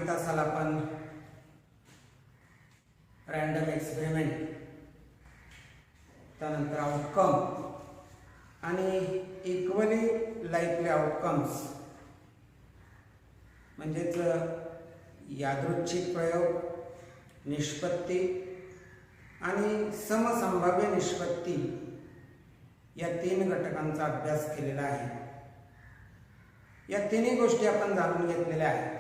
तासाला आपण random experiment, त्यानंतर आउटकम आणि इक्वली लाईकली आउटकम्स म्हणजेच यादृच्छिक प्रयोग, निष्पत्ती आणि समसंभाव्य निष्पत्ती या 3 घटकांचा अभ्यास केलेला आहे. या तिन्ही गोष्टी आपण जाणून घेतलेल्या आहेत.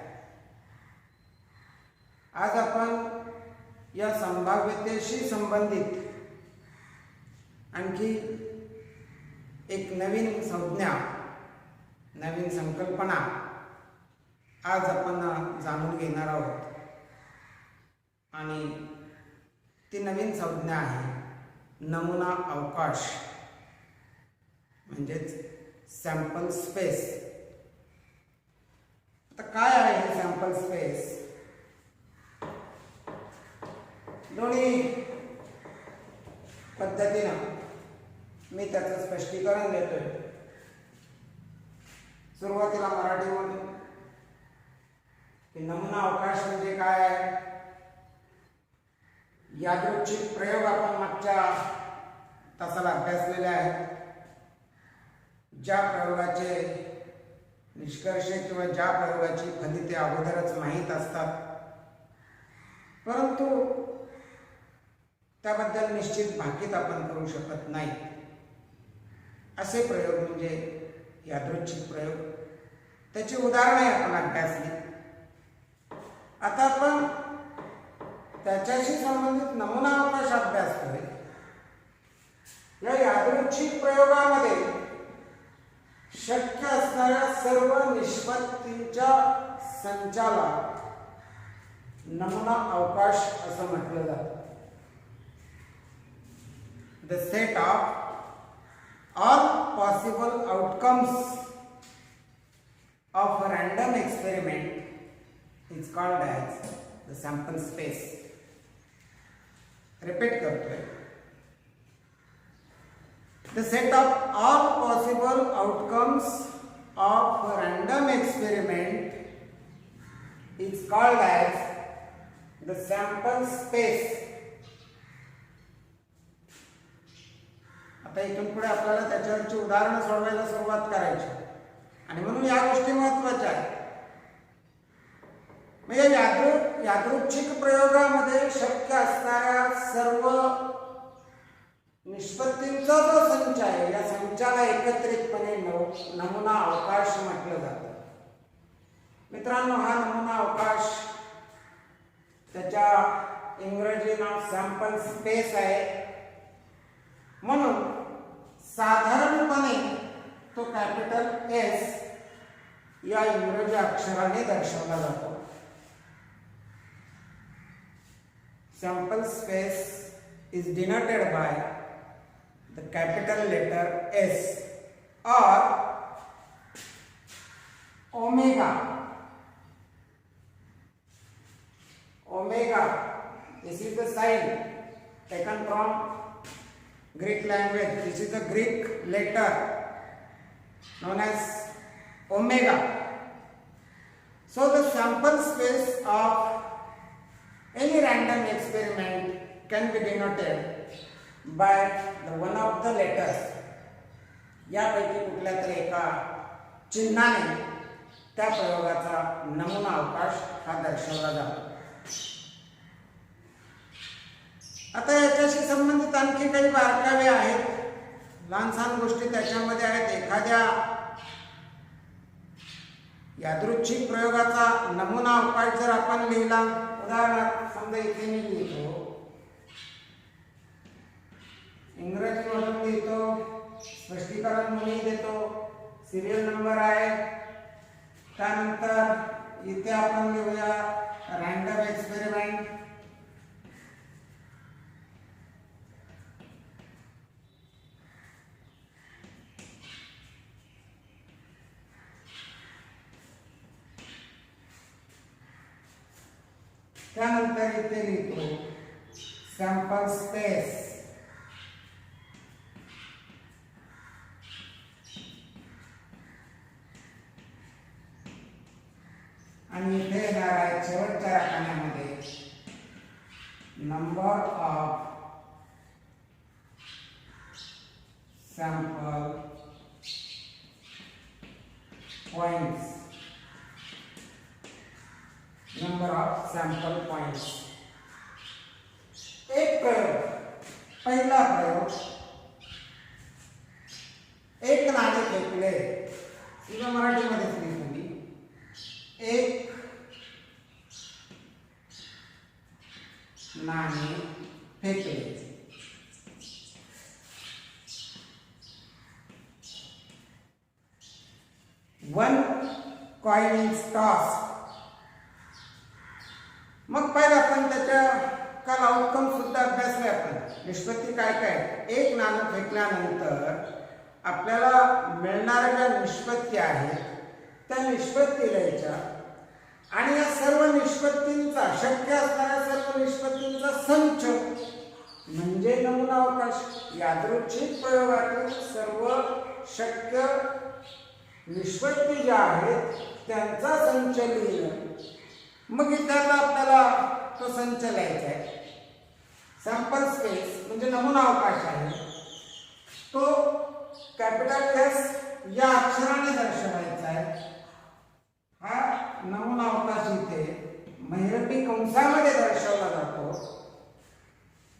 आज आपण या संभाव्यतेशी संबंधित आणखी एक नवीन संज्ञा, नवीन संकल्पना आज आपण जाणून घेणार आहोत. आणि ती नवीन संज्ञा आहे नमुना अवकाश, म्हणजेच सॅम्पल स्पेस. आता काय आहे हे सॅम्पल स्पेस? दोन्ही पद्धतीनं मी त्याचं स्पष्टीकरण देतोय. सुरुवातीला मराठीमध्ये की नमुना अवकाश म्हणजे काय आहे. यादृच्छिक प्रयोग आपण मागच्या तासाला अभ्यासलेले आहेत. ज्या प्रयोगाचे निष्कर्ष किंवा ज्या प्रयोगाची फलिते अगोदरच माहीत असतात, परंतु त्याबद्दल निश्चित भाकीत आपण करू शकत नाही, असे प्रयोग म्हणजे यादृच्छिक प्रयोग. त्याची उदाहरणे आपण अभ्यासली. आता आपण त्याच्याशी संबंधित नमुना अवकाश अभ्यासतोय. या यादृच्छिक प्रयोगामध्ये शक्य असणाऱ्या सर्व निष्पत्तींच्या संचाला नमुना अवकाश असं म्हटलं जातं. The set of all possible outcomes of a random experiment is called as the sample space. Repeat करतोय. The set of all possible outcomes of a random experiment is called as the sample space. आता इथून पुढे आपल्याला त्याच्यावरची उदाहरणं सोडवायला सुरुवात करायची आणि म्हणून या गोष्टी महत्त्वाच्या आहेत. म्हणजे यादृच्छिक प्रयोगामध्ये शक्य असणाऱ्या सर्व निष्पत्तींचा जो संच आहे, या संचाला एकत्रितपणे नमुना अवकाश म्हटलं जातं. मित्रांनो, हा नमुना अवकाश त्याच्या इंग्रजी नाव सॅम्पल स्पेस आहे. म्हणून साधारणपणे तो कॅपिटल एस या इंग्रजी अक्षराने दर्शवला जातो. Sample space is denoted by the capital letter S or omega. Omega, this is the sign taken from Greek language. This is the Greek letter known as omega. So the sample space of any random experiment can be denoted by the one of the letters. यापैकी कुठल्या तरी एका चिन्हाने त्या प्रयोगाचा नमुना अवकाश हा दर्शवला जातो. आता याच्याशी संबंधित आणखी काही बारकावे आहेत, लहान सहान गोष्टी त्याच्यामध्ये आहेत. एखाद्या यादृच्छिक प्रयोगाचा नमुना अवकाश जर आपण लिहिला, उदाहरणार्थ समजा इथे मी लिहितो, इंग्रजीमधून लिहितो, स्पष्टीकरण म्हणून देतो, सिरियल नंबर आहे, त्यानंतर इथे आपण लिहूया रँडम एक्सपेरिमेंट. त्यानंतर इथे लिहितो सॅम्पल स्पेस. आणि इथे येणार आहे sample points, number of sample points. एक प्रयोग, पहिला प्रयोग, एक नाणे फेकले, इथं मराठीमध्ये लिहिली, एक नाणे फेकले. One coin is tossed. मग पहिले आपण त्याच्या काल आउटकम सुद्धा अभ्यासले. आपण निष्पत्ती काय काय, एक नाणं फेकल्यानंतर आपल्याला मिळणाऱ्या ज्या निष्पत्ती आहेत त्या निष्पत्ती लिहायच्या आणि या सर्व निष्पत्तींचा, शक्य असणाऱ्या सर्व निष्पत्तींचा संच म्हणजे नमुना अवकाश. यादृच्छिक प्रयोगातील सर्व शक्य निष्पत्ती ज्या आहेत त्यांचा संच लिहिलं. मग इथं आपल्याला तो संच लिहायचा आहे. सॅम्पल स्पेस म्हणजे नमुना अवकाश आहे, तो कॅपिटल एस या अक्षराने दर्शवायचा आहे. हा नमुना अवकाश इथे महिरपी कंसामध्ये दर्शवला जातो.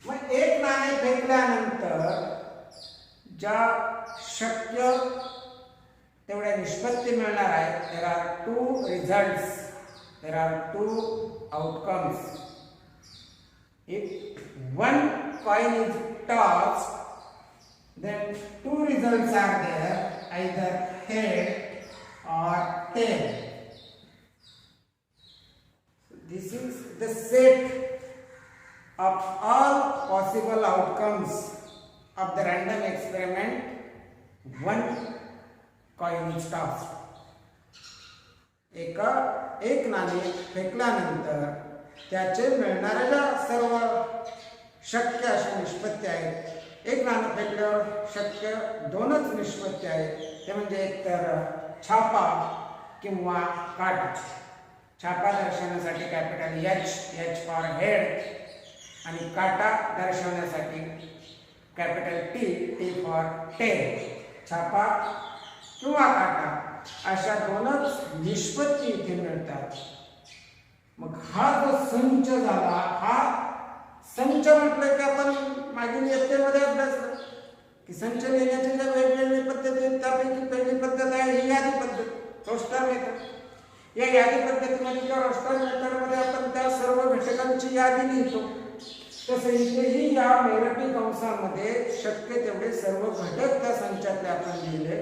मग एक नाणे फेकल्यानंतर ज्या शक्य तेवढ्या निष्पत्ती मिळणार आहेत, there are two results, there are two outcomes. If one coin is tossed, then two results are there, either head or tail. This is the set of all possible outcomes of the random experiment. One coin is tossed. एक नाणे फेकल्यानंतर त्याचे मिळणाऱ्या सर्व शक्य अशा निष्पत्ती आहेत. एक नाणं फेकल्यावर शक्य दोनच निष्पत्ती आहेत, ते म्हणजे एकतर छापा किंवा काटा. छापा दर्शवण्यासाठी कॅपिटल एच फॉर हेड आणि काटा दर्शवण्यासाठी कॅपिटल टी फॉर टेल. छापा किंवा काटा अशा दोनच निष्पत्ती इथे मिळतात. मग हा जो संच झाला, हा संच म्हटलं की आपण मागील इयत्तेमध्ये अभ्यासलं की संच लिहिण्याच्या ज्या वेगवेगळ्या पद्धती आहेत त्यापैकी पहिली पद्धत आहे ही यादी पद्धत, रोस्टर मेथड. या यादी पद्धतीमध्ये किंवा रोस्टर मेथडमध्ये आपण त्या सर्व घटकांची यादी लिहितो. तसं इथेही या महिरपी कंसामध्ये शक्य तेवढे सर्व घटक त्या संचातले आपण लिहिले.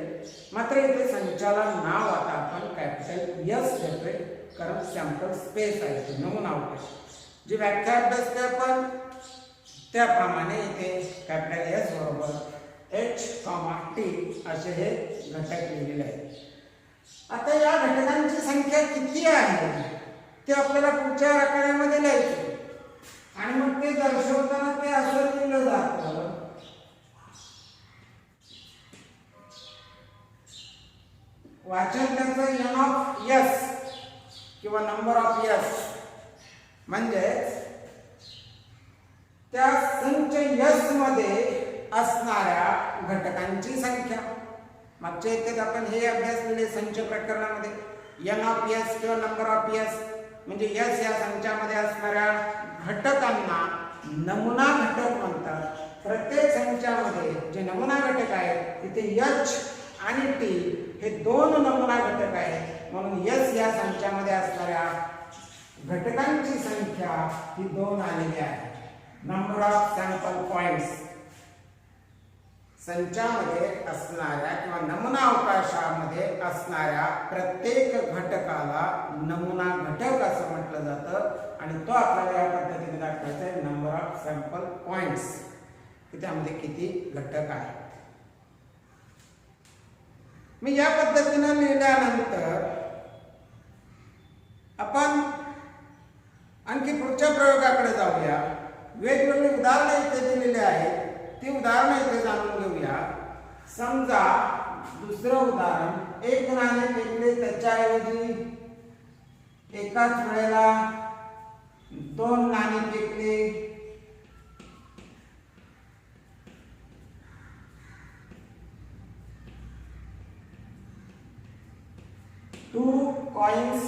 मात्र इथे संचाला नाव आता आपण कॅपिटल एस देतोय, कारण सॅम्पल स्पेस आहे, नमुना अवकाश. जी व्याख्या अभ्यासते आपण त्याप्रमाणे इथे कॅपिटल एस बरोबर H, T असे हे घटक लिहिलेले आहेत. आता या घटकांची संख्या किती आहे ते आपल्याला पुढच्या आकड्यामध्ये लिहायचे आणि मग ते दर्शवताना ते असं लिहिलं जातं, वाचन त्याचं एन ऑफ एस किंवा नंबर ऑफ एस, म्हणजे त्या संच एस मध्ये असणाऱ्या घटकांची संख्या. मागच्या इथे आपण हे अभ्यासलेले संच प्रकरणामध्ये एन ऑफ एस किंवा नंबर ऑफ एस म्हणजे एस या संचामध्ये असणाऱ्या घटकांना नमुना घटक म्हणतात. प्रत्येक संचामध्ये जे नमुना घटक आहेत तिथे एच आणि टी हे दोन नमुना घटक आहेत, म्हणून एस या संचामध्ये असणाऱ्या घटकांची संख्या ही 2 आलेली आहे. नंबर ऑफ सॅम्पल पॉइंट्स, संचामध्ये असणाऱ्या किंवा नमुना अवकाशामध्ये असणाऱ्या प्रत्येक घटकाला नमुना घटक असं म्हटलं जातं आणि तो आपल्याला या पद्धतीने दाखवायचा आहे. नंबर ऑफ सॅम्पल पॉइंट्स, की त्यामध्ये किती घटक आहेत. मी या पद्धतीने लिहिल्यानंतर आपण आणखी पुढच्या प्रयोगाकडे जाऊया. वेगवेगळी उदाहरणं इथे दिलेली आहेत, ती उदाहरणं इथे जाणून घेऊया. समजा दुसरं उदाहरण, एक नाणे फेकले त्याच्याऐवजी एकाच वेळेला 2 नाणी फेकले. 2 coins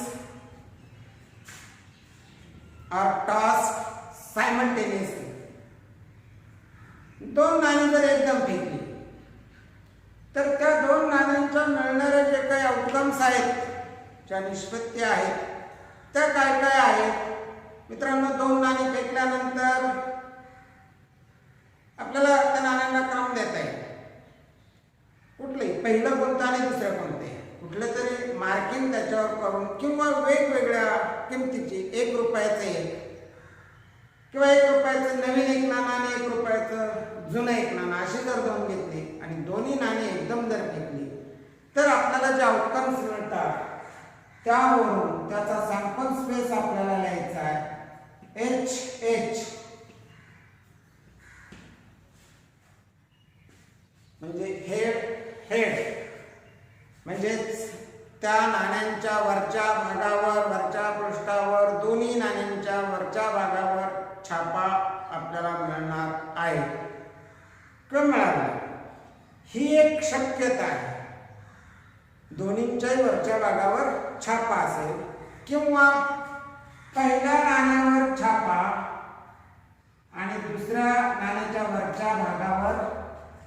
are tossed simultaneously. दोन नाणी जर एकदम फेकली तर त्या दोन नाण्यांच्या मिळणाऱ्या जे काही आउटकम्स आहेत, ज्या निष्पत्ती आहेत, त्या काय काय आहेत मित्रांनो? दोन नाणी फेकल्यानंतर आपल्याला त्या नाण्यांना क्रम देता येईल. कुठले पहिलं कोणतं आणि दुसरं कोणते, कुठलं तरी मार्किंग त्याच्यावर करून किंवा वेगवेगळ्या किमतीची 1 रुपयाचं एक किंवा 1 रुपयाचं नवीन एक नाणं आणि 1 रुपयाचं जुनं एक नाणं अशी जर दोन घेतली आणि दोन्ही नाणी एकदम जर फेकली तर आपल्याला जे आउटकम्स मिळतात त्यावरून त्याचा सॅम्पल स्पेस आपल्याला लिहायचा आहे HH, म्हणजे हेड म्हणजेच त्या नाण्यांच्या वरच्या भागावर, वरच्या पृष्ठावर, दोन्ही नाण्यांच्या वरच्या भागावर छापा आपल्याला मिळणार आहे किंवा मिळाला. ही एक शक्यता आहे, दोन्हींच्याही वरच्या भागावर छापा असेल किंवा पहिल्या नाण्यावर छापा आणि दुसऱ्या नाण्याच्या वरच्या भागावर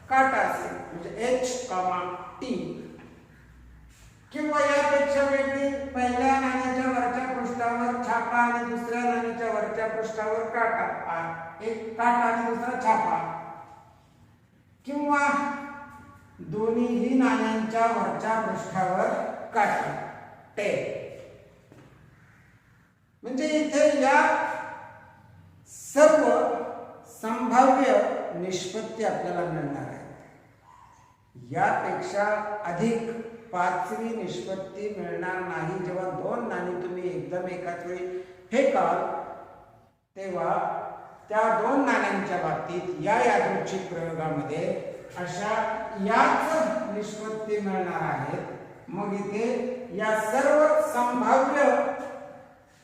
काटा असेल म्हणजे H, T, किंवा यापेक्षा वेगळी पहिल्या नाण्याच्या वरच्या पृष्ठावर छापा आणि दुसऱ्या नाण्याच्या वरच्या पृष्ठावर काटा, एक काटा आणि दुसरा छापा, किंवा दोन्हीही नाण्यांच्या वरच्या पृष्ठावर काटा, टेप. म्हणजे इथे या सर्व संभाव्य निष्पत्ती आपल्याला मिळणार आहे. यापेक्षा अधिक 5वी निष्पत्ती मिळणार नाही. जेव्हा दोन नाणी तुम्ही एकदम एकाच वेळी फेकाल तेव्हा त्या दोन नाण्यांच्या बाबतीत या यादृच्छिक प्रयोगामध्ये अशा याच निष्पत्ती मिळणार आहेत. मग इथे या सर्व संभाव्य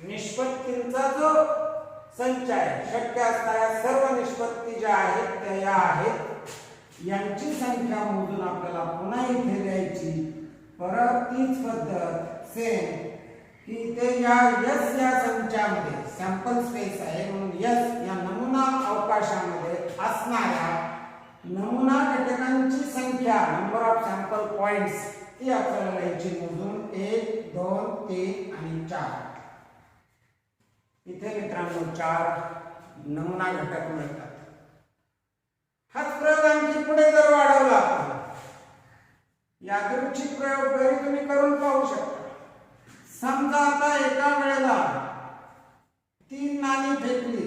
निष्पत्तींचा जो संच आहे, शक्य असणाऱ्या सर्व निष्पत्ती ज्या आहेत त्या या आहेत, यांची संख्या मोजून आपल्याला पुन्हा इथे लिहायची. परत तीच पद्धत सेम की इथे या S या संचामध्ये सॅम्पल स्पेस आहे म्हणून S या नमुना अवकाशामध्ये असणाऱ्या नमुना घटकांची संख्या, नंबर ऑफ सॅम्पल पॉइंट्स, ती आपल्याला लिहायची मोजून 1, 2, 3 आणि 4. इथे मित्रांनो 4 नमुना घटक मिळतात. हाच प्रयोग आणखी पुढे जर वाढवला आपण यादृच्छिक प्रयोग घरी तुम्ही करून पाहू शकता. समजा आता एका वेळेला 3 नाणी फेकली,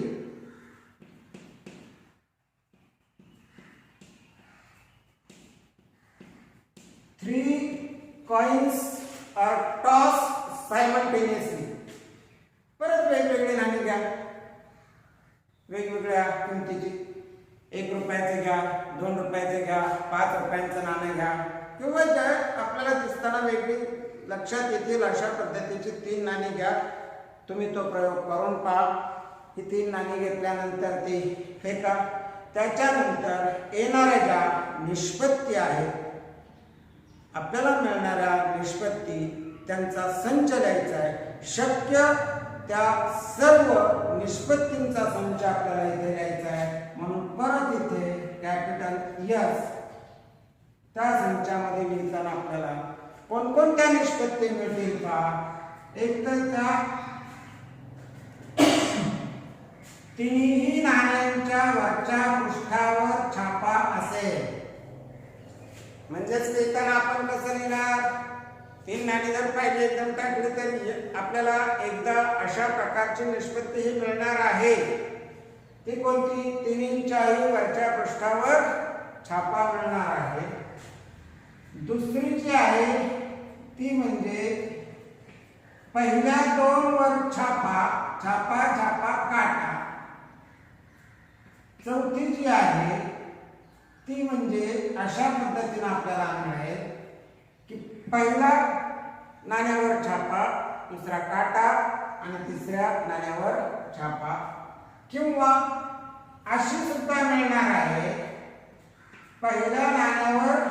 three coins are tossed simultaneously. परत वेगवेगळी नाणी घ्या, वेगवेगळ्या किमतीची, 1 रुपयाचे घ्या, 2 रुपयाचे घ्या, 5 रुपयांचं नाणं घ्या किंवा ज्या आपल्याला दिसताना वेगळी लक्षात येतील अशा पद्धतीची 3 नाणी घ्या. तुम्ही तो प्रयोग करून पहा. ही 3 नाणी घेतल्यानंतर ती फेका. त्याच्यानंतर येणाऱ्या ज्या निष्पत्ती आहेत, आपल्याला मिळणाऱ्या निष्पत्ती, त्यांचा संच लिहायचा आहे. शक्य त्या सर्व निष्पत्तींचा संच आपल्याला इथे लिहायचा आहे. म्हणून परत इथे कॅपिटल S त्या संचामध्ये लिहिताना आपल्याला कोणकोणत्या निष्पत्ती मिळतील पहा. एक तर त्या तिन्ही नाण्यांच्या वरच्या पृष्ठावर छापा असेल. म्हणजेच लिहिताना आपण कसं लिहिणार, 3 नाणी जर पाहिजे एकदम टाकली तर आपल्याला एकदा अशा प्रकारची निष्पत्ती ही मिळणार आहे. ती कोणती? तिन्हींच्याही वरच्या पृष्ठावर छापा मिळणार आहे. दुसरी जी आहे ती म्हणजे पहिल्या 2 वर छापा, छापा छापा काटा. चौथी जी आहे ती म्हणजे अशा पद्धतीने आपल्याला मिळेल की पहिला नाण्यावर छापा, दुसरा काटा आणि तिसऱ्या नाण्यावर छापा. किंवा अशी सुद्धा मिळणार आहे, पहिल्या नाण्यावर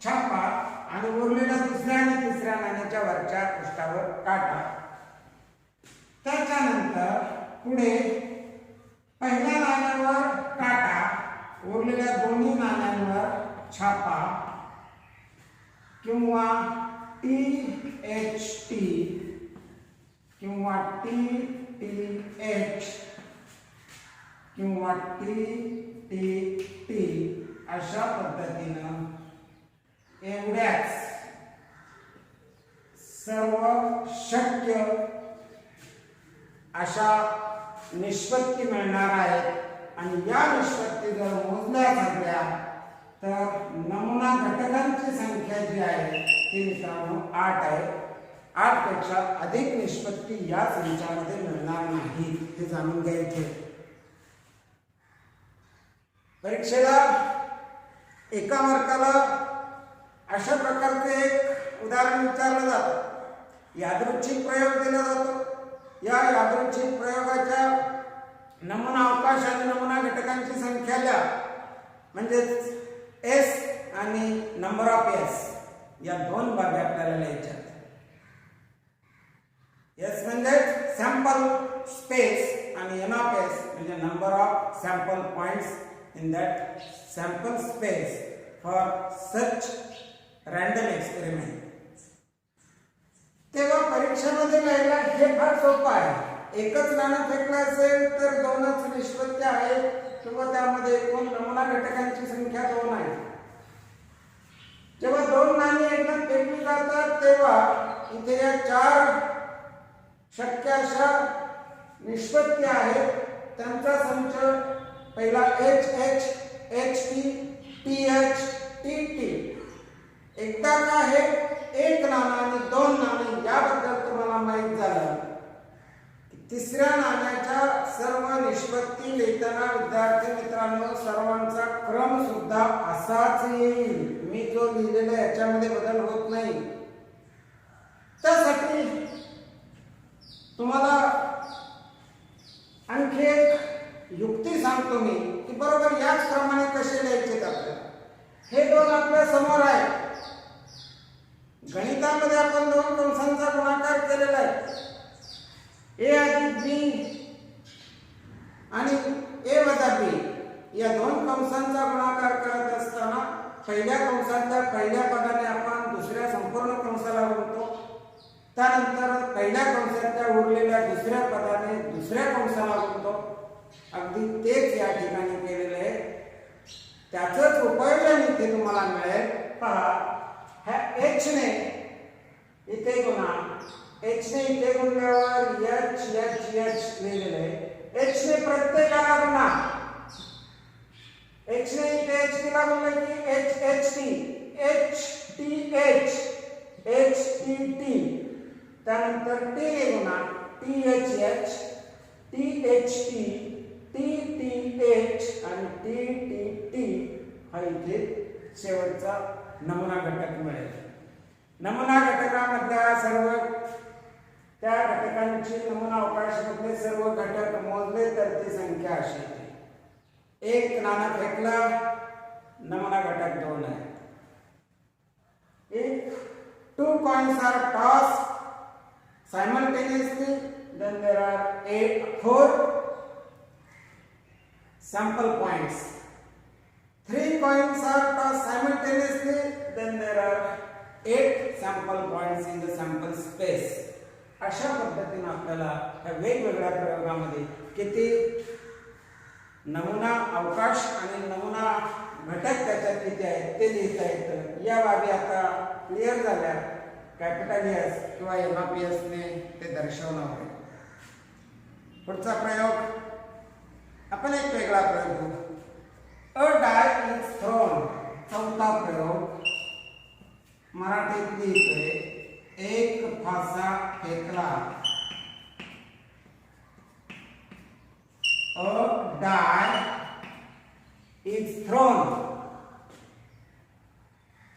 छापा आणि उरलेल्या दुसऱ्या आणि तिसऱ्या तिसऱ्या नाण्याच्या वरच्या पृष्ठावर काटा. त्याच्यानंतर पुढे पहिल्या नाण्यावर काटा, उरलेल्या दोन्ही नाण्यांवर छापा किंवा THT किंवा TTH किंवा TTT अशा पद्धतीनं एवढ्याच सर्व शक्य अशा निष्पत्ती मिळणार आहेत. आणि या निष्पत्ती जर मोजल्या झाल्या तर नमुना घटकांची संख्या जी आहे ती मित्रांनो 8 आहे. 8 पेक्षा अधिक निष्पत्ती या संचामध्ये मिळणार नाही, हे जाणून घ्यायचे. परीक्षेला एका मार्काला अशा प्रकारचे एक उदाहरण विचारलं जातं. यादृच्छिक प्रयोग दिला जातो. या यादृच्छिक प्रयोगाच्या नमुना अवकाश आणि नमुना घटकांची संख्या द्या, म्हणजे S आणि नंबर ऑफ S या दोन बाबी आपल्याला लिहायच्या. S म्हणजे सॅम्पल स्पेस आणि N ऑफ S म्हणजे number of sample points in that sample space for such random experiment. तेव्हा परीक्षेमध्ये लिहायला हे फार सोपं आहे. एकच नाणं फेकलं असेल तर दोनच निष्पत्त्या आहेत किंवा त्यामध्ये एकूण नमुना घटकांची संख्या 2 आहे. जेव्हा 2 नाणी एकदा फेकली जातात तेव्हा इथे या 4 शक्य अशा निष्पत्त्या आहेत. त्यांचा संच पहिला HH, HT, TH, TT. एकदा का हे एक नाणं आणि 2 नाणी याबद्दल तुम्हाला माहित झालं, तिसऱ्या नाण्याच्या सर्व निष्पत्ती लिहिताना विद्यार्थी मित्रांनो सर्वांचा क्रम सुद्धा असाच येईल. मी जो लिहिलेला याच्यामध्ये बदल होत नाही. त्यासाठी तुम्हाला आणखी एक युक्ती सांगतो मी की बरोबर याच क्रमाने कसे लिहायचे आपल्याला. हे 2 आपल्या समोर आहे. गणितामध्ये आपण 2 कंसांचा गुणाकार केलेला आहे. A अधिक B आणि A वजा B या 2 कंसांचा गुणाकार करत असताना पहिल्या कंसाच्या पहिल्या पदाने आपण दुसऱ्या संपूर्ण कंसाला गुणतो. त्यानंतर पहिल्या कंसाच्या उरलेल्या दुसऱ्या पदाने दुसऱ्या कंसाला गुणतो. अगदी तेच या ठिकाणी केलेले आहे. त्याचंच उपयोजन इथे तुम्हाला मिळेल. पहा, ह्या H ने इथे गुणा, H ने इथे गुणल्यावर H लिहिलेलं आहे. H ने प्रत्येकाला गुणा. H ने इथे HT ला गुणलं की HHT, HTH, HTT. त्यानंतर T ने गुणा, THH, THT, TTH आणि TTT हा इथे शेवटचा नमुना घटक मिळेल. नमुना घटकामधल्या सर्व त्या घटकांची नमुना अवकाशामधले सर्व घटक मोजले तर ती संख्या अशी येते. एक नाणं फेकलं, नमुना घटक 2 आहे. If 2 coins are tossed simultaneously, then there are 4 sample points. 3 coins are tossed simultaneously, then there are 8 sample points in the sample space. अशा पद्धतीने आपल्याला या वेगवेगळ्या प्रयोगामध्ये किती नमुना अवकाश आणि नमुना घटक त्याच्यात किती आहेत ते लिहिता येतं. या बाबी आता क्लिअर झाल्या. कॅपिटल एस किंवा NOPS ने ते दर्शवणं होईल. पुढचा प्रयोग आपण एक वेगळा प्रयोग घेऊ. अ डाय इज थ्रोन. चौथा प्रयोग मराठीत लिहितोय. एक फासा फेकला. अ डाय इज थ्रोन.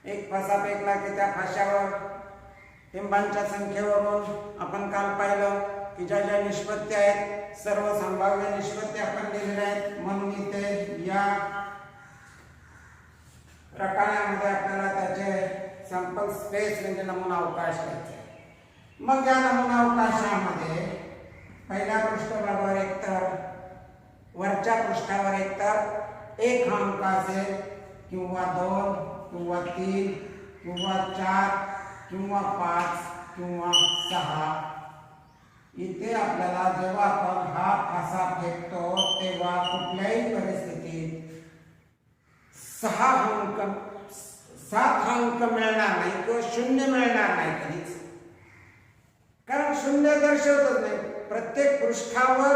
एक फासा फेकला की त्या फाश्यावर टिंबांच्या संख्येवरून आपण काल पाहिलं की ज्या ज्या निष्पत्ती आहेत सर्व संभाव्य निष्पत्ती आपण लिहिलेल्या आहेत. म्हणून इथे या रकान्यामध्ये आपल्याला त्याचे सॅम्पल स्पेस म्हणजे नमुना अवकाश घ्यायचा आहे. मग या नमुना अवकाशामध्ये पहिल्या पृष्ठभागावर एकतर वरच्या पृष्ठावर एकतर 1 अंक असेल किंवा 2 किंवा 3 किंवा 4 किंवा 5 किंवा 6. इथे आपल्याला जेव्हा आपण हा फासा फेकतो तेव्हा कुठल्याही परिस्थितीत 6 अंक 7 अंक मिळणार नाही किंवा 0 मिळणार नाही कधीच. कारण 0 दर्शवतच नाही. प्रत्येक पृष्ठावर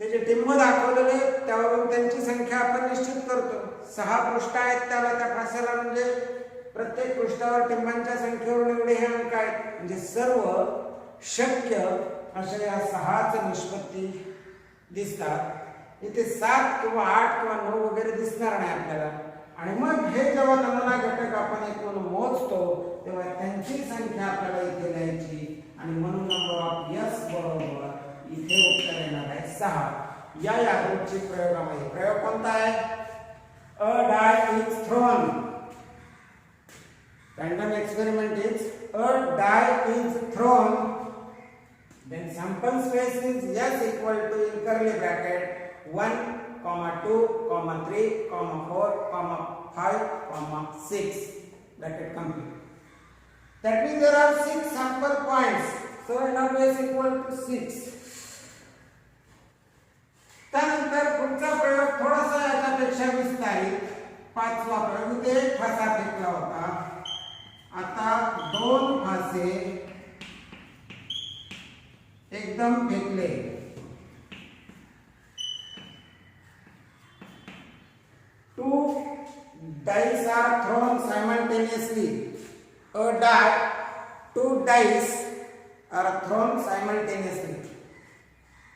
त्याचे टिंब दाखवलेले त्यावरून त्यांची संख्या आपण निश्चित करतो. 6 पृष्ठ आहेत त्याला त्या फासाला म्हणजे प्रत्येक पृष्ठावर टिंबांच्या संख्येवरून एवढे हे अंक आहेत. म्हणजे सर्व शक्य अशा या 6च निष्पत्ती दिसतात. इथे 7 किंवा 8 किंवा 9 वगैरे दिसणार नाही आपल्याला. आणि मग हे जेव्हा नमुना घटक आपण एकूण मोजतो तेव्हा त्यांची संख्या आपल्याला इथे लिहायची आणि म्हणून नंबर ऑफ यस बरोबर इथे उत्तर येणार आहे 6. या यादृच्छिक प्रयोगामध्ये प्रयोग कोणता आहे? A die is thrown. Random experiment is a die is thrown, then sample space is s equal to in curly bracket 1, 2, 3, 4, 5, 6 bracket complete. That means there are 6 sample points. So n of s equal to 6. त्यानंतर पुढचा प्रयोग थोडासा याच्यापेक्षा विस्तारित 5वा प्रयोग. इथे एक fossa फेकला होता. आता 2 फासे एकदम फेकले. 2 dice are thrown simultaneously. A die, 2 dice are thrown simultaneously.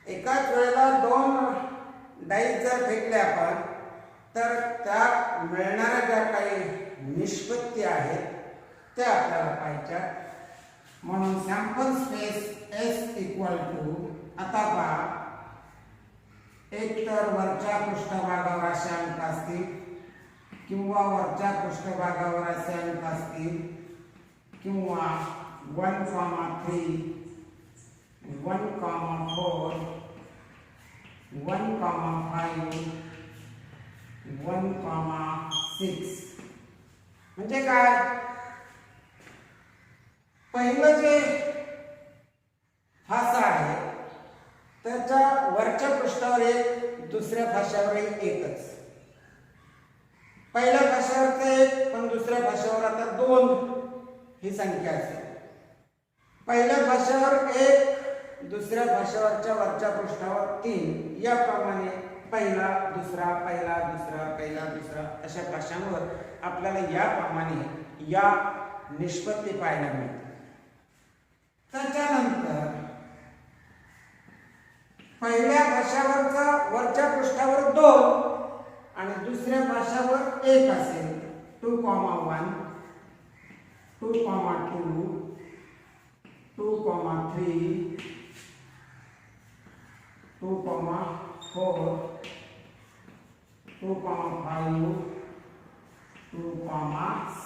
एकाच वेळेला 2 डाईस जर फेकले आपण तर त्या मिळणाऱ्या ज्या काही निष्पत्ती आहेत त्या आपल्याला पाहिजे. म्हणून sample space S equal to, आता पहा, एक तर वरच्या पृष्ठभागावर असे अंक असतील किंवा वरच्या पृष्ठभागावर असे अंक असतील किंवा 1, 3, 1, 4, 1, 5, 1, 6. म्हणजे काय? पहिलं जे फासा आहे त्याच्या वरच्या पृष्ठावर एक, दुसऱ्या फाशावर एकच. पहिल्या फाशावर 1 पण दुसऱ्या फाशावर आता 2 ही संख्या असेल. पहिल्या फाशावर 1, दुसऱ्या फाशावरच्या वरच्या पृष्ठावर 3, याप्रमाणे पहिला दुसरा पहिला दुसरा पहिला दुसरा अशा फाशांवर आपल्याला याप्रमाणे या निष्पत्ती पाहायला मिळते. त्याच्यानंतर पहिल्या फाशावरचा वरच्या पृष्ठावर 2 आणि दुसऱ्या फाशावर 1 असेल. 2, 1, 2, 2, 2, 3, 2, 4, 2, 5, 2,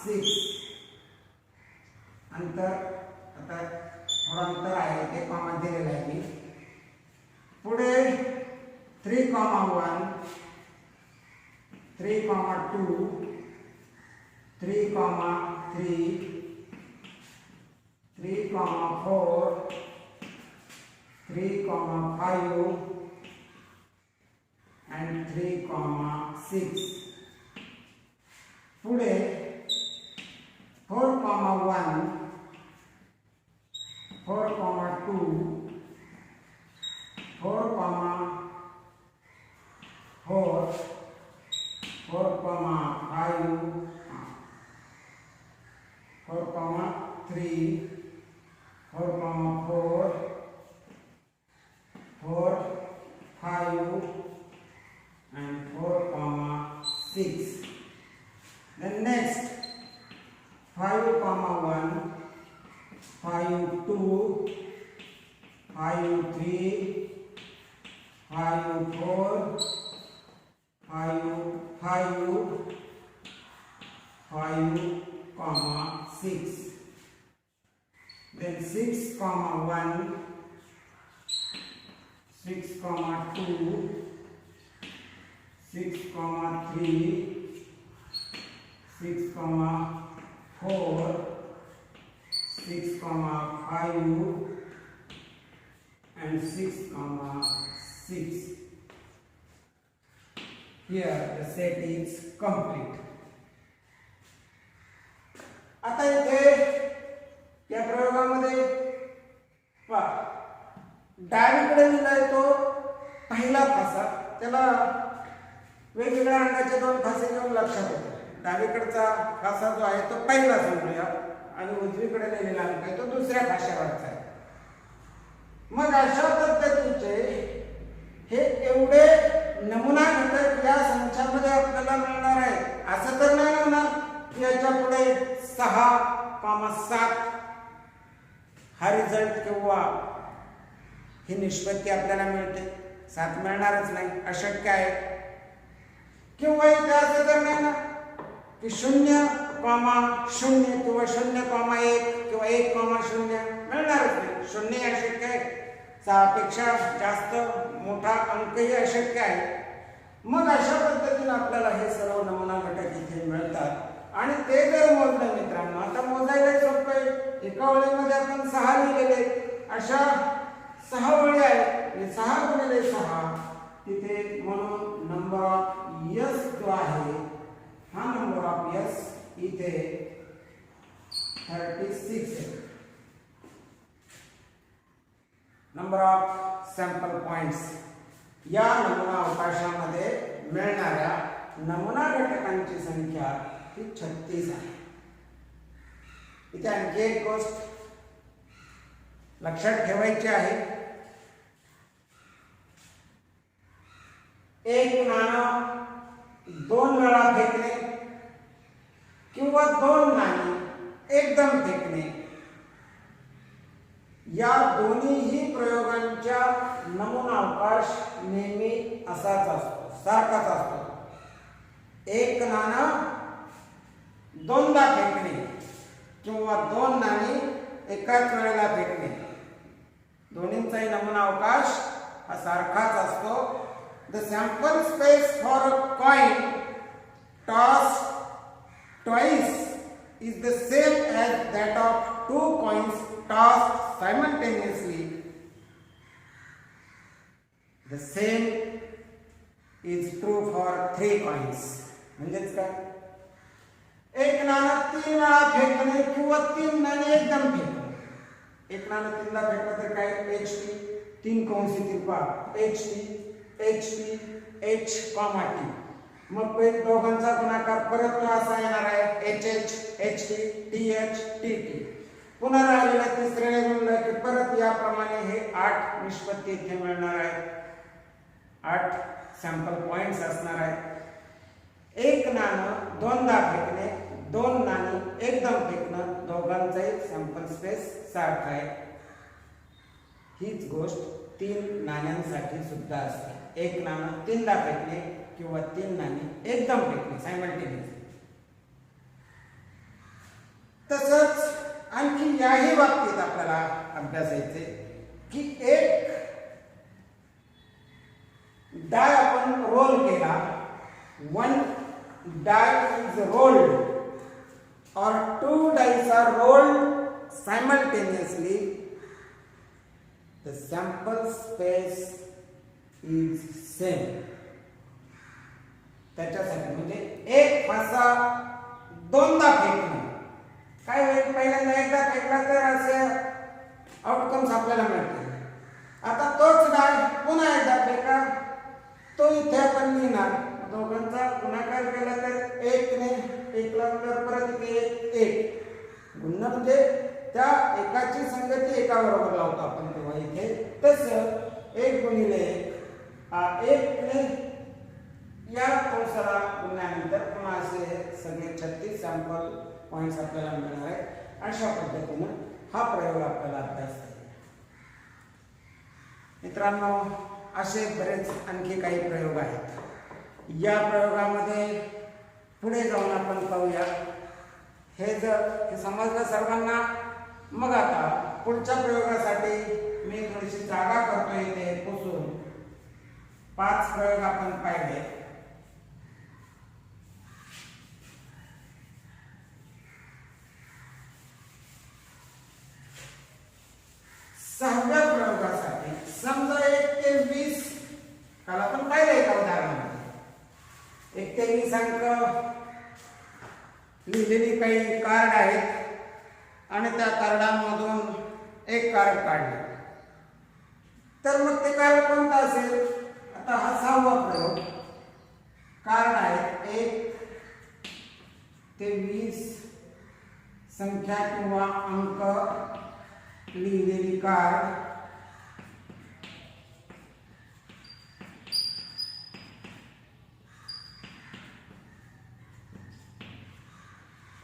6. अंतर आता थोडा अंतर आहे ते कॉमा दिलेला आहे मी. पुढे 3, 1, 3, 2, 3, 3, 3, 4, 3, 5 and 3, 6. पुढे 4, 1, 4, 2, 4, 4, 4, 5, 4, 3, 4, 4, 4, 5 and 4, 6. Then next 5, 1, 5, 2, 5, 3, 5, 4, 5, 5, 5, 6. Then 6, 1, 6, 2, 6, 3, 6, 4, 6, 5, and 6, 6. Here the set is complete. आता इथे या प्रयोगामध्ये पहा डावीकडे दिलाय तो पहिला फासा, त्याला वेगवेगळ्या रंगाचे 2 फासे घेऊन लक्षात येतो. डावीकडचा फासा जो आहे तो पहिला समजूया आणि उजवीकडे लिहिलेला अंक आहे तो दुसऱ्या फाशावरचा आहे. मग अशा पद्धतीचे हे एवढे नमुना घटक या संचामध्ये आपल्याला मिळणार आहे. असं तर नाही होणार की याच्या पुढे 6,7 हा रिझल्ट किंवा ही निष्पत्ती आपल्याला मिळते. 7 मिळणारच नाही, अशक्य आहे. किंवा इथे असं तर नाही ना की 0,0 किंवा 0,1 किंवा 1,0 मिळणारच नाही. 0 अशक्य आहे, 6 पेक्षा जास्त मोठा अंकही अशक्य आहे. मग अशा पद्धतीने आपल्याला हे सर्व नमुना घटक इथे मिळतात आणि ते जर मोजलं मित्रांनो, आता मोजायला सोपं आहे. एका ओळीमध्ये आपण 6 लिहिलेले, अशा 6 ओळी आहेत. 6 गुणिले 6 तिथे म्हणून नंबर ऑफ यस जो आहे हा नंबर ऑफ यस इथे 36 आहे. नंबर ऑफ सॅम्पल पॉइंट्स या नमुना अवकाशामध्ये मिळणाऱ्या नमुना घटकांची संख्या ही 36 आहे. इथे आणखी एक गोष्ट लक्षात ठेवायची आहे. एक नाणं 2 वेळा फेकणे किंवा 2 नाणी एकदम फेकणे या दोन्हीही प्रयोगांच्या नमुना अवकाश नेहमी असाच असतो, सारखाच असतो. एक नाणं 2दा फेकणे किंवा 2 नाणी एकाच वेळेला फेकणे, दोन्हींचाही नमुना अवकाश हा सारखाच असतो. The sample space for a coin tossed twice is the same as that of 2 coins tossed simultaneously. The same is true for 3 coins. म्हणजेच काय, एक नाणं 3 वेळा फेकणे किंवा 3 नाणी एकदम फेकणे. एक नाणं 3दा फेकलं तर काय, HT 3 कंस येतील पहा, HT HT H, T. मग पहिले दोघांचा गुणाकार परत असा येणार आहे HH HT TH TT. पुन्हा राहिलेला तिसऱ्याने गुणलं की परत याप्रमाणे हे 8 निष्पत्ती इथे मिळणार आहे. 8 सॅम्पल पॉइंट्स असणार आहेत. एक नाणं 2दा फेकणे, 2 नाणी एकदम फेकणं, दोघांचाही सॅम्पल स्पेस सारखा आहे. हीच गोष्ट 3 नाण्यांसाठी सुद्धा असते. एक नाणं 3दा फेकणे किंवा 3 नाणी एकदम फेकणे सायमल्टेनियसली. तसंच आणखी याही बाबतीत आपल्याला अभ्यासायचे की एक डाय आपण रोल केला, 1 die is rolled or 2 dice are rolled simultaneously, the sample space is same. त्याच्यासाठी म्हणजे एक फासा 2दा फेकणे काय होईल, पहिल्यांदा एकदा फेकला तर असे आउटकम्स आपल्याला मिळतील. आता तोच डाय पुन्हा एकदा फेका, तो इथे आपण लिहिणार, दोघांचा गुणाकार केला तर 1 ने 1 लावल्यावर परत इथे 1 गुणन म्हणजे त्या एकाची संगती एका बरोबर लावतो आपण तेव्हा इथे. तसं 1 गुणिले 1 ने या कंसाला गुणल्यानंतर पुन्हा असे सगळे 36 सॅम्पल पॉइंट्स आपल्याला मिळणार आहेत. अशा पद्धतीने हा प्रयोग आपल्याला अभ्यास करायचा. मित्रांनो, असे बरेच आणखी काही प्रयोग आहेत. या प्रयोगामध्ये पुढे जाऊन आपण पाहूया हे समजलं सर्वांना. मग आता पुढच्या प्रयोगासाठी मी थोडीशी जागा करतो इथे पुसून. 5 प्रयोग आपण पाहिले. सहाव्या प्रयोगासाठी समजा 1 ते 20 काल आपण पाहिलं एका उदाहरणामध्ये 1 ते 20 अंक लिहिलेली काही कार्ड आहेत आणि त्या कार्डांमधून एक कार्ड काढले. तर मग ते कार्ड कोणतं असेल? आता हा 6वा प्रयोग. कार्ड आहे 1 ते 20 संख्या किंवा अंक लिहिलेली कार्ड.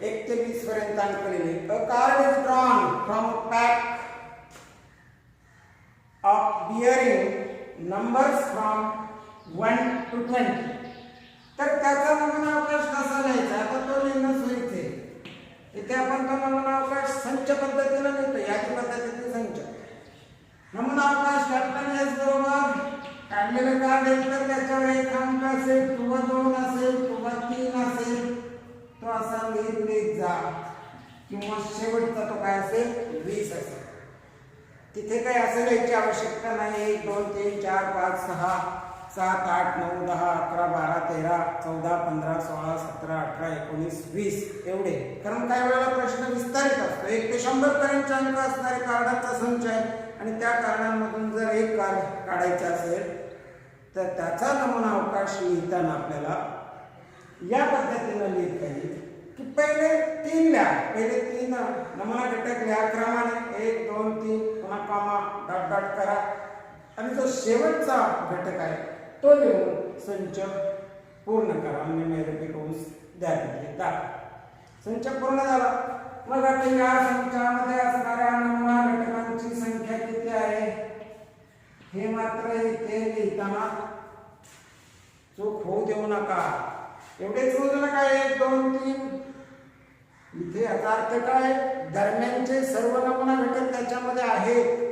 एक ते 20 पर्यंत अंक लिहिले. अ card is drawn from a pack of bearing numbers from 1 to 20. तर त्याचा नमुना अवकाश कसा लिहायचा? आता तो लिहिणं सोयीचं आहे. इथे आपण तो नमुना अवकाश संच पद्धतीने लिहितो. याची पद्धतीने संच. नमुना अवकाश कॅप्टन एस बरोबर काढलेलं कार्ड आहे तर त्याच्यावर 1 अंक असेल किंवा 2 असेल किंवा 3 असेल तो असा लिहित जा. किंवा शेवटचा तो काय असेल? 20 असेल. तिथे काही असं लिहायची आवश्यकता नाही. 1 2 3 4 5 6 7 8 9 10 11 12 13 14 15 16 17 18 19 20 एवढे. कारण काही वेळेला प्रश्न विस्तारित असतो. 1 ते 100 पर्यंतचे अंक असणारे कार्डांचा संच आहे आणि त्या कार्डांमधून जर एक कार्ड काढायचं असेल तर त्याचा नमुना अवकाश लिहिताना आपल्याला या पद्धतीने लिहिता येईल की पहिले 3 लिहा. पहिले 3 नमुना घटक लिहा क्रमाने 1 2 3 पुन्हा कॉमा डॉट डॉट करा आणि जो शेवटचा घटक आहे तो लिहून संच पूर्ण करा. म्हणजे रिपीट होऊन द्या. संच पूर्ण झाला. मग आता या संचामध्ये असणाऱ्या नमुना घटकांची संख्या किती आहे हे मात्र इथे लिहिताना चूक होऊ देऊ नका. एवढेच मोजू नका 1 2 3. इथे याचा अर्थ काय? दरम्यानचे सर्व नमुना घटक त्याच्यामध्ये आहेत.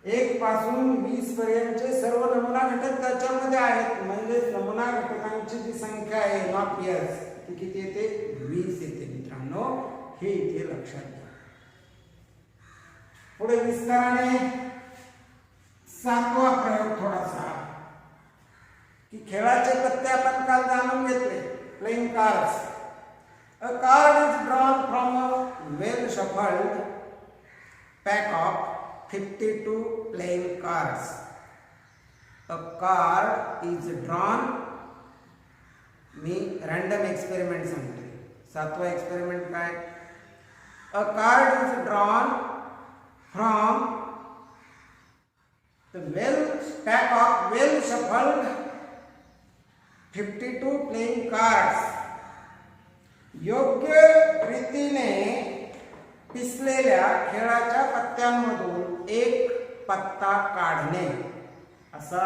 1 पासून 20 पर्यंतचे सर्व नमुना घटक त्याच्यामध्ये आहेत. म्हणजे नमुना घटकांची जी संख्या आहे नॉट पिअर्स ती किती येते? 20 येते मित्रांनो. हे इथे लक्षात घ्या. पुढे विस्ताराने 7वा प्रयोग थोडासा की खेळाचे पत्ते आपण काल जाणून घेतले. Playing cards. A card is drawn from a well shuffled pack of 52 playing cards. A card is drawn. Me random experiment सांगते. 7वा एक्सपेरिमेंट काय? A card is drawn from the pack of well shuffled 52 playing cards. योग्य रीतीने पिसलेल्या खेळाच्या पत्त्यांमधून एक पत्ता काढणे असा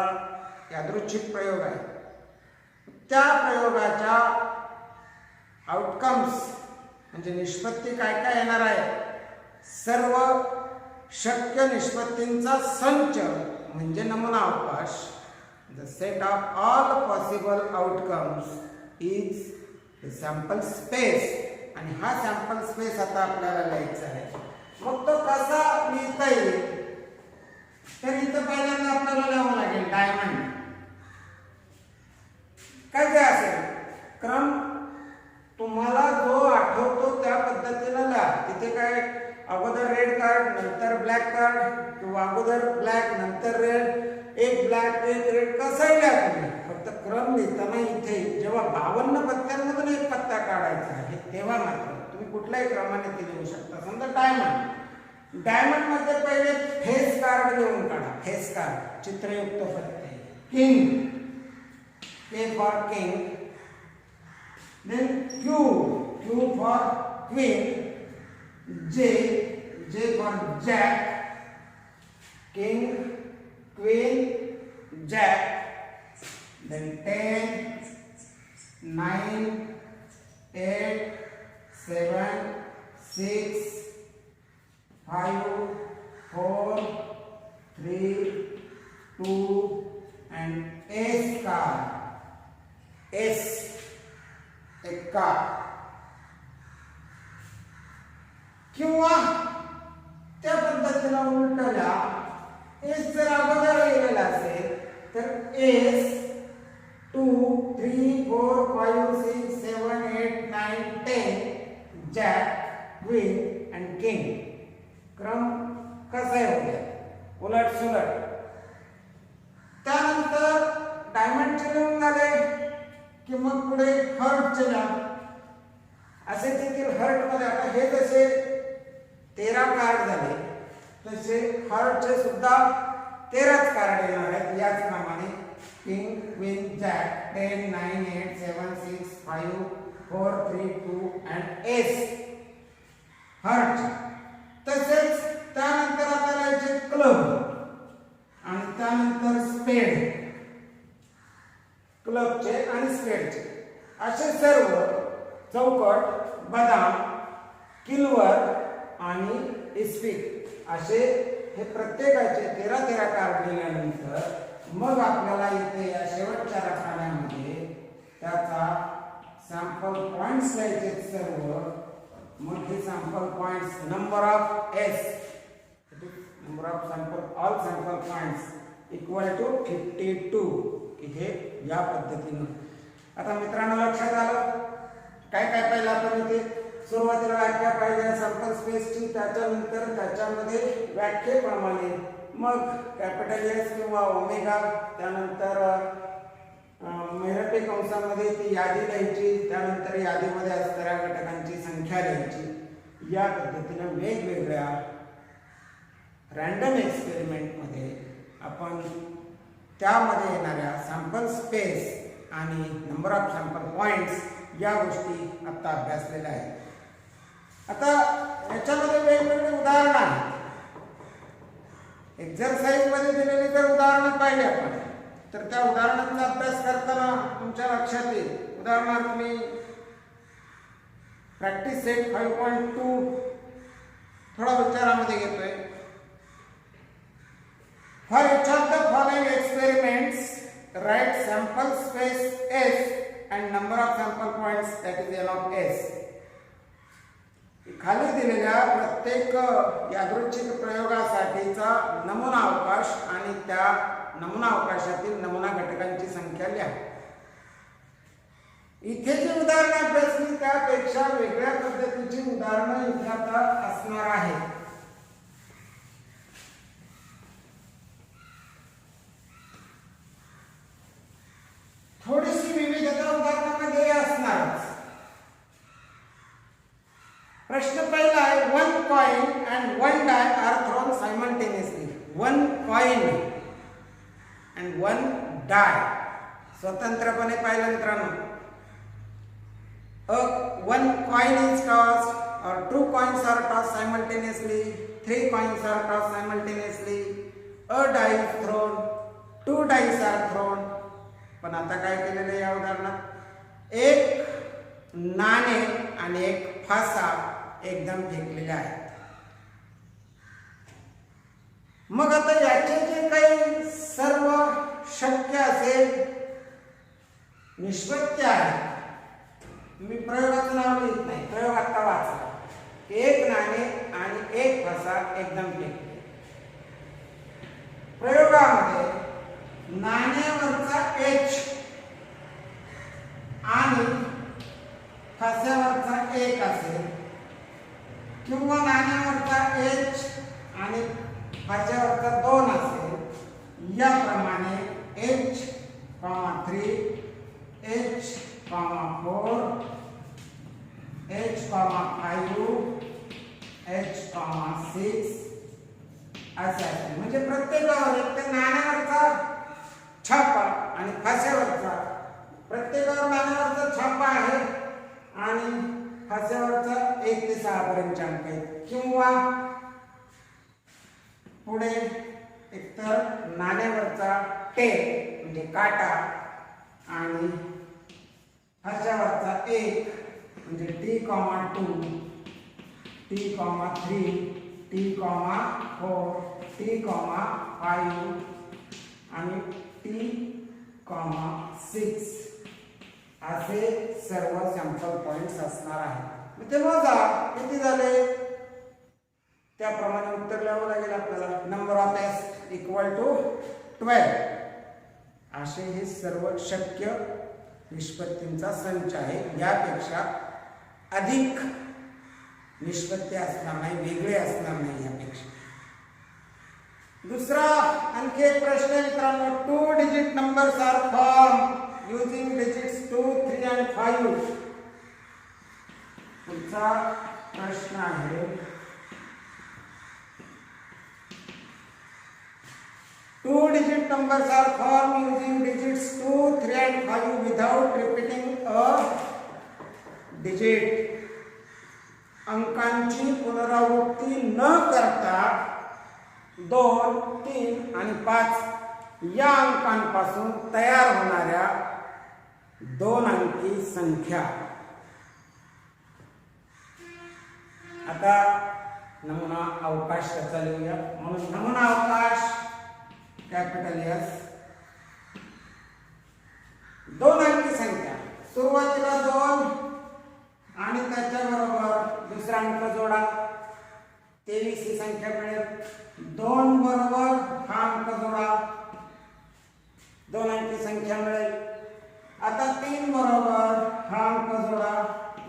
यादृच्छिक प्रयोग आहे. त्या प्रयोगाच्या आउटकम्स म्हणजे निष्पत्ती काय काय येणार आहे? सर्व शक्य निष्पत्तींचा संच म्हणजे नमुना अवकाश. The set of all possible outcomes is the sample space. आणि हा सॅम्पल स्पेस आता आपल्याला लिहायचा आहे. मग तो कसा लिहिता येईल? तर इथं पहिल्यांदा आपल्याला लिहावं लागेल डायमंड. काय काय असेल क्रम तुम्हाला जो आठवतो त्या पद्धतीने लिहा. तिथे काय अगोदर रेड कार्ड नंतर ब्लॅक कार्ड किंवा अगोदर ब्लॅक नंतर रेड, एक ब्लॅक एक रेड कसं लिहा तुम्ही. फक्त क्रम लिहिताना इथे जेव्हा 52 पत्त्यांमधून एक पत्ता काढायचा आहे तेव्हा मात्र तुम्ही कुठल्याही क्रमाने ते लिहू शकता. समजा डायमंड. डायमंड मध्ये पहिले फेस कार्ड लिहून काढा. फेस कार्ड चित्रयुक्त पत्ते. King K for king, then Q for queen, J for jack, king, queen, jack, then 10, 9, 8, 7 6 5 4 3 2 and S card. S एक कार्ड किंवा त्या पद्धतीने उलटल्या एस जर अगोदर लिहिलेला असेल तर S 2 3 4 5 6 7 8 9 10 jack queen and king. क्रम कसा आहे उलट सुलट. त्यानंतर डायमंडचे लिहून झाले की मग पुढे हर्टचे लिहा. असे देखील हर्ट मध्ये आता हे जसे 13 कार्ड झाले तसे हर्टचे सुद्धा 13च कार्ड येणार आहेत. याच प्रमाणे king queen jack 10 9 8 7 6 5 4 3 2 and ace heart. तसेच त्यानंतर आता लिहायचे क्लब आणि त्यानंतर स्पेड. क्लबचे आणि स्पेडचे असे सर्व चौकट बदाम किलवर आणि इस्पिक असे हे प्रत्येकाचे 13 कार्ड दिल्यानंतर मग आपल्याला इथे या शेवटच्या रकान्यामध्ये त्याचा सॅम्पल पॉइंट्स लिहायचे सर्व. मग हे sample points number of S number of sample all sample points equal to 52 इथे या पद्धतीने. आता मित्रांनो लक्षात आलं काय काय पाहिलं आपण इथे. सुरुवातीला व्याख्या पाहिल्या सॅम्पल स्पेसची, त्याच्यानंतर त्याच्यामध्ये व्याख्येप्रमाणे मग कॅपिटल एस किंवा ओमेगा, त्यानंतर महिरपी कंसामध्ये ती यादी लिहायची, त्यानंतर यादीमध्ये असणाऱ्या घटकांची संख्या लिहायची. या पद्धतीने वेगवेगळ्या रँडम एक्सपेरिमेंटमध्ये आपण त्यामध्ये येणाऱ्या सॅम्पल स्पेस आणि नंबर ऑफ सॅम्पल पॉइंट्स या गोष्टी आता अभ्यासलेल्या आहेत. आता याच्यामध्ये वेगवेगळे उदाहरण आहेत. एक्झरसाइज मध्ये दिलेली जर उदाहरणं पाहिली आपण तर त्या उदाहरणांचा अभ्यास करताना तुमच्या लक्षात येईल. उदाहरणार्थ मी प्रॅक्टिस सेट 5.2 थोडा विचारामध्ये घेतोय. For each of the following experiments, write sample space S and number of sample points, that is n of S. खाली दिलेल्या प्रत्येक यादृच्छिक प्रयोगासाठीचा नमुना अवकाश आणि त्या नमुना अवकाशातील नमुना घटकांची संख्या लिहा. इथे जी उदाहरणं अभ्यासली त्यापेक्षा वेगळ्या पद्धतीची उदाहरणं इथे आता असणार आहेत. थोडीशी विविधता उदाहरणामध्ये असणारच. प्रश्न पहिला आहे, 1 coin and 1 die are thrown simultaneously. 1 coin and 1 die स्वतंत्रपणे पाहिलं मित्रांनो. 1 coin is tossed or 2 coins are tossed simultaneously, 3 coins are tossed simultaneously, a die is thrown, 2 dice are thrown. पण आता काय केलेलं आहे या उदाहरणात, एक नाणे आणि एक फासा एकदम फेकलेले आहेत. मग आता याचे जे काही सर्व शक्य असेल निष्पत्ती आहे, मी प्रयोगाचं नाव लिहित नाही, प्रयोग आता वाचला. एक नाणे आणि एक फासा एकदम फेकले. प्रयोगामध्ये नाण्यावरचा H आणि फास्यावरचा 1 असेल किंवा नाण्यावरचा H आणि फास्यावरचा 2 असेल. याप्रमाणे H, 3, H, 4, H, 5, H, 6 असे असेल. म्हणजे प्रत्येकावर एक तर नाण्यावरचा छापा आणि फास्यावरचा, प्रत्येकावर नाण्यावरचा छापा आहे आणि फास्यावरचा 1 ते 6 पर्यंत अंक आहेत. किंवा पुढे एकतर नाण्यावरचा टेप म्हणजे काटा आणि फास्यावरचा 1 म्हणजे t, 2 t, 3 t, 4 t, 5 आणि t, 6 असे सर्व सॅम्पल पॉइंट्स असणार आहेत. ते मोजा किती झाले त्याप्रमाणे उत्तर लिहावं लागेल आपल्याला. Number of S equal to 12 असे हे सर्व शक्य निष्पत्तींचा संच आहे. यापेक्षा अधिक निष्पत्ती असणार नाही, वेगळे असणार नाही यापेक्षा. दुसरा आणखी एक प्रश्न मित्रांनो, 2 digit numbers are form using digits 2, 3 and 5. पुढचा प्रश्न आहे 2 digit numbers are formed using digits 2, 3 and 5 without repeating a digit. अंकांची पुनरावृत्ती न करता 2, 3 आणि 5 या अंकांपासून तयार होणाऱ्या 2 अंकी संख्या. आता नमुना अवकाश त्याचा लिहूया. म्हणून नमुना अवकाश कॅपिटल एस. 2 अंकी संख्या सुरुवातीला 2 आणि त्याच्याबरोबर दुसरा अंक जोडा 23 ही संख्या मिळेल. 2 बरोबर हा अंक जोडा 2 अंकी संख्या मिळेल. आता 3 बरोबर हा अंक जोडा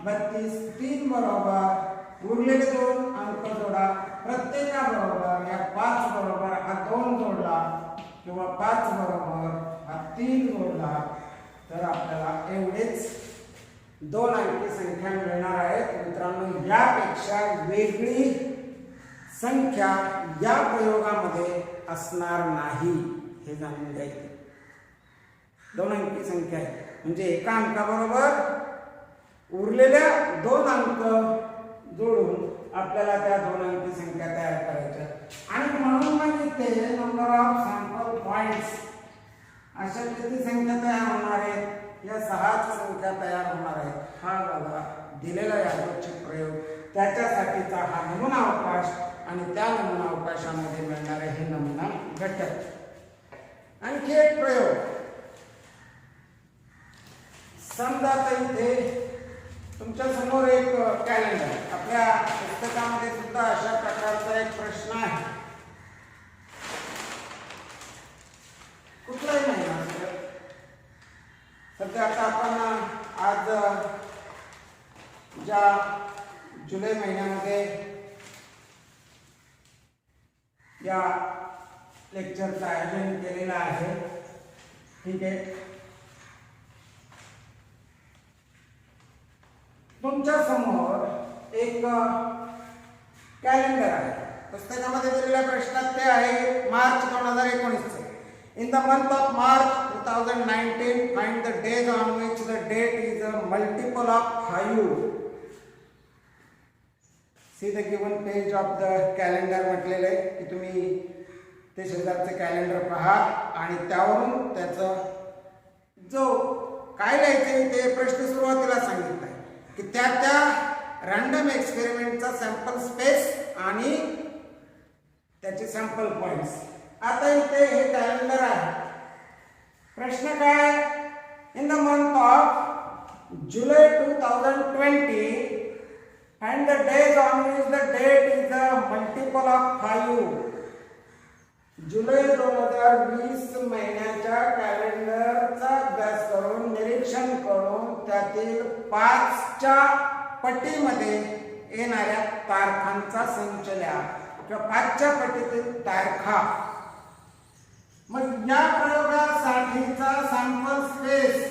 32. 3 बरोबर उरलेले 2 अंक जोडा. प्रत्येकाबरोबर या 5 बरोबर हा 2 जोडला किंवा 5 बरोबर हा 3 जोडला तर आपल्याला एवढेच 2 अंकी संख्या मिळणार आहेत. मित्रांनो, यापेक्षा वेगळी संख्या या प्रयोगामध्ये असणार नाही हे जाणून घ्यायचे. 2 अंकी संख्या आहे म्हणजे एका अंकाबरोबर उरलेल्या 2 अंक जोडून आपल्याला त्या 2 अंकी संख्या तयार करायच्या. आणि म्हणून मग इथे नंबर ऑफ सॅम्पल पॉइंट्स अशा किती संख्या तयार होणार आहेत या 6 संख्या तयार होणार आहेत. हा झाला दिलेला यादृच्छिक प्रयोग. त्याच्यासाठीचा हा नमुना अवकाश आणि त्या नमुना अवकाशामध्ये मिळणारे हे नमुना घटक. आणखी एक प्रयोग. समजा इथे तुमच्या समोर एक कॅलेंडर. आपल्या पुस्तकामध्ये सुद्धा अशा प्रकारचा एक प्रश्न आहे. कुठलाही महिना सध्या आता आपण आज ज्या जुलै महिन्यामध्ये या लेक्चरचं आयोजन केलेलं आहे. ठीक आहे. तुमच्या समोर एक कॅलेंडर आहे. पुस्तकामध्ये दिलेल्या प्रश्नात ते आहे मार्च 2019 चे. In the month of March 2019 find the days on which the date is a multiple of 5. See the given page of the calendar म्हटलेलं आहे की तुम्ही ते शेजारचे कॅलेंडर पहा आणि त्यावरून त्याचं जो काय लिहायचे ते प्रश्न सुरुवातीला सांगितलं आहे की त्या रँडम एक्सपेरिमेंटचा सॅम्पल स्पेस आणि त्याचे सॅम्पल पॉइंट्स. आता इथे हे कॅलेंडर आहे. प्रश्न काय? In the month of July 2020 and the days on which the date is a multiple of 5. जुलै 2020 महिन्याच्या कॅलेंडरचा अभ्यास करून निरीक्षण करून त्यातील 5च्या पटीमध्ये येणाऱ्या तारखांचा संच लिहा किंवा 5च्या पटीतील तारखा. मग या प्रयोगासाठीचा सॅम्पल स्पेस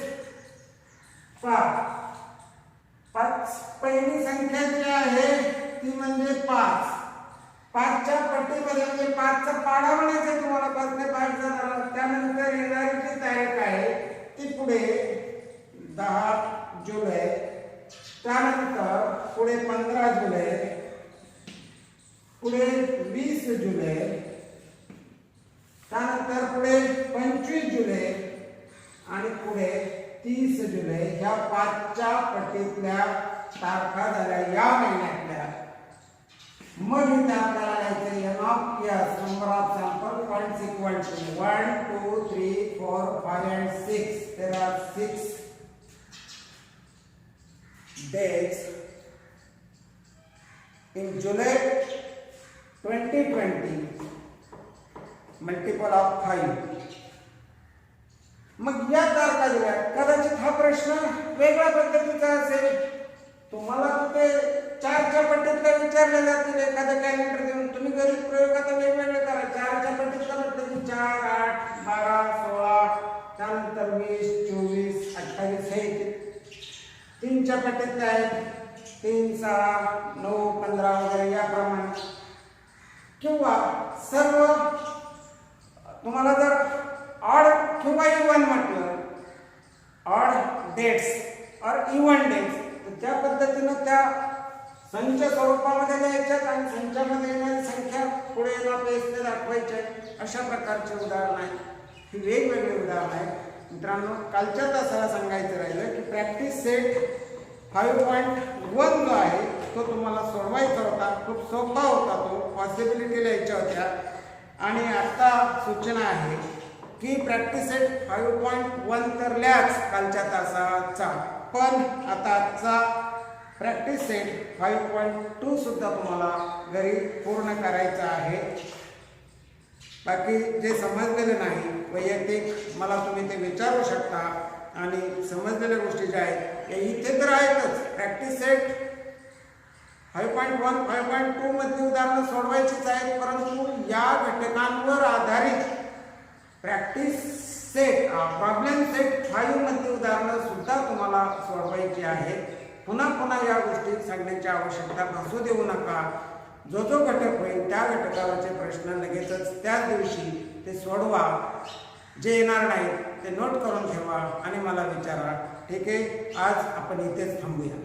पहिली संख्या जी आहे ती म्हणजे 5. 5च्या पट्टीमध्ये म्हणजे 5चा पाडा म्हणायचं तुम्हाला 5 ने 5 झाला. त्यानंतर येणारी जी तारीख आहे ती पुढे 10 जुलै, त्यानंतर पुढे 15 जुलै, पुढे 20 जुलै, त्यानंतर पुढे 25 जुलै आणि पुढे 30 जुलै ह्या 5च्या पट्टीतल्या तारखा झाल्या या महिन्यातल्या. मग इथे आपल्याला लिहायचं n of s number of sample points equal to 1 2 3 4 5 and 6. There are 6 days in July 2020 multiple of 5. मग या तारखा दिल्या. कदाचित हा प्रश्न वेगळ्या पद्धतीचा असेल. तुम्हाला ते 4च्या पट्टीतला विचारले जातील एखादं कॅलेंडर देऊन. तुम्ही घरी प्रयोग आता वेगवेगळे करा. 4च्या पट्टीतला म्हटलं की 4 8 12 16 त्यानंतर 20 24 28 हे येतील. 3च्या पट्टीतले आहेत 3 6 9 15 वगैरे याप्रमाणे. किंवा सर्व तुम्हाला जर ऑड किंवा इव्हन म्हटलं, ऑड डेट्स और इव्हन डेट्स, तर त्या पद्धतीनं त्या संच स्वरूपामध्ये लिहायच्यात आणि संचामध्ये येणारी संख्या पुढे पेजने दाखवायच्या. अशा प्रकारचे उदाहरण आहेत. ही वेगवेगळी उदाहरण आहेत. मित्रांनो, कालच्या तासाला सांगायचं राहिलं की प्रॅक्टिस सेट 5.1 जो आहे तो तुम्हाला सोडवायचा होता. खूप सोपा होता तो. पॉसिबिलिटी लिहायच्या होत्या. आणि आता सूचना आहे की प्रॅक्टिस सेट 5.1 तर लिहाच कालच्या तासाचा, पण आता आजचा प्रॅक्टिस सेट 5.2 सुद्धा तुम्हाला घरी पूर्ण करायचा आहे. बाकी जे समजलेलं नाही वैयक्तिक मला तुम्ही ते विचारू शकता. आणि समजलेल्या गोष्टी ज्या आहेत इथे तर आहेतच. प्रॅक्टिस सेट 5.1 5.2 मध्ये उदाहरणं सोडवायचीच आहेत, परंतु या घटकांवर आधारित प्रॅक्टिस सेट प्रॉब्लेम सेट 5 मध्ये उदाहरणं सुद्धा तुम्हाला सोडवायची आहेत. पुन्हा पुन्हा या गोष्टी सांगण्याची आवश्यकता भासू देऊ नका. जो जो घटक होईल त्या घटकावरचे प्रश्न लगेचच त्याच दिवशी ते सोडवा. जे येणार नाहीत ते नोट करून ठेवा आणि मला विचारा. ठीक आहे, आज आपण इथेच थांबूया.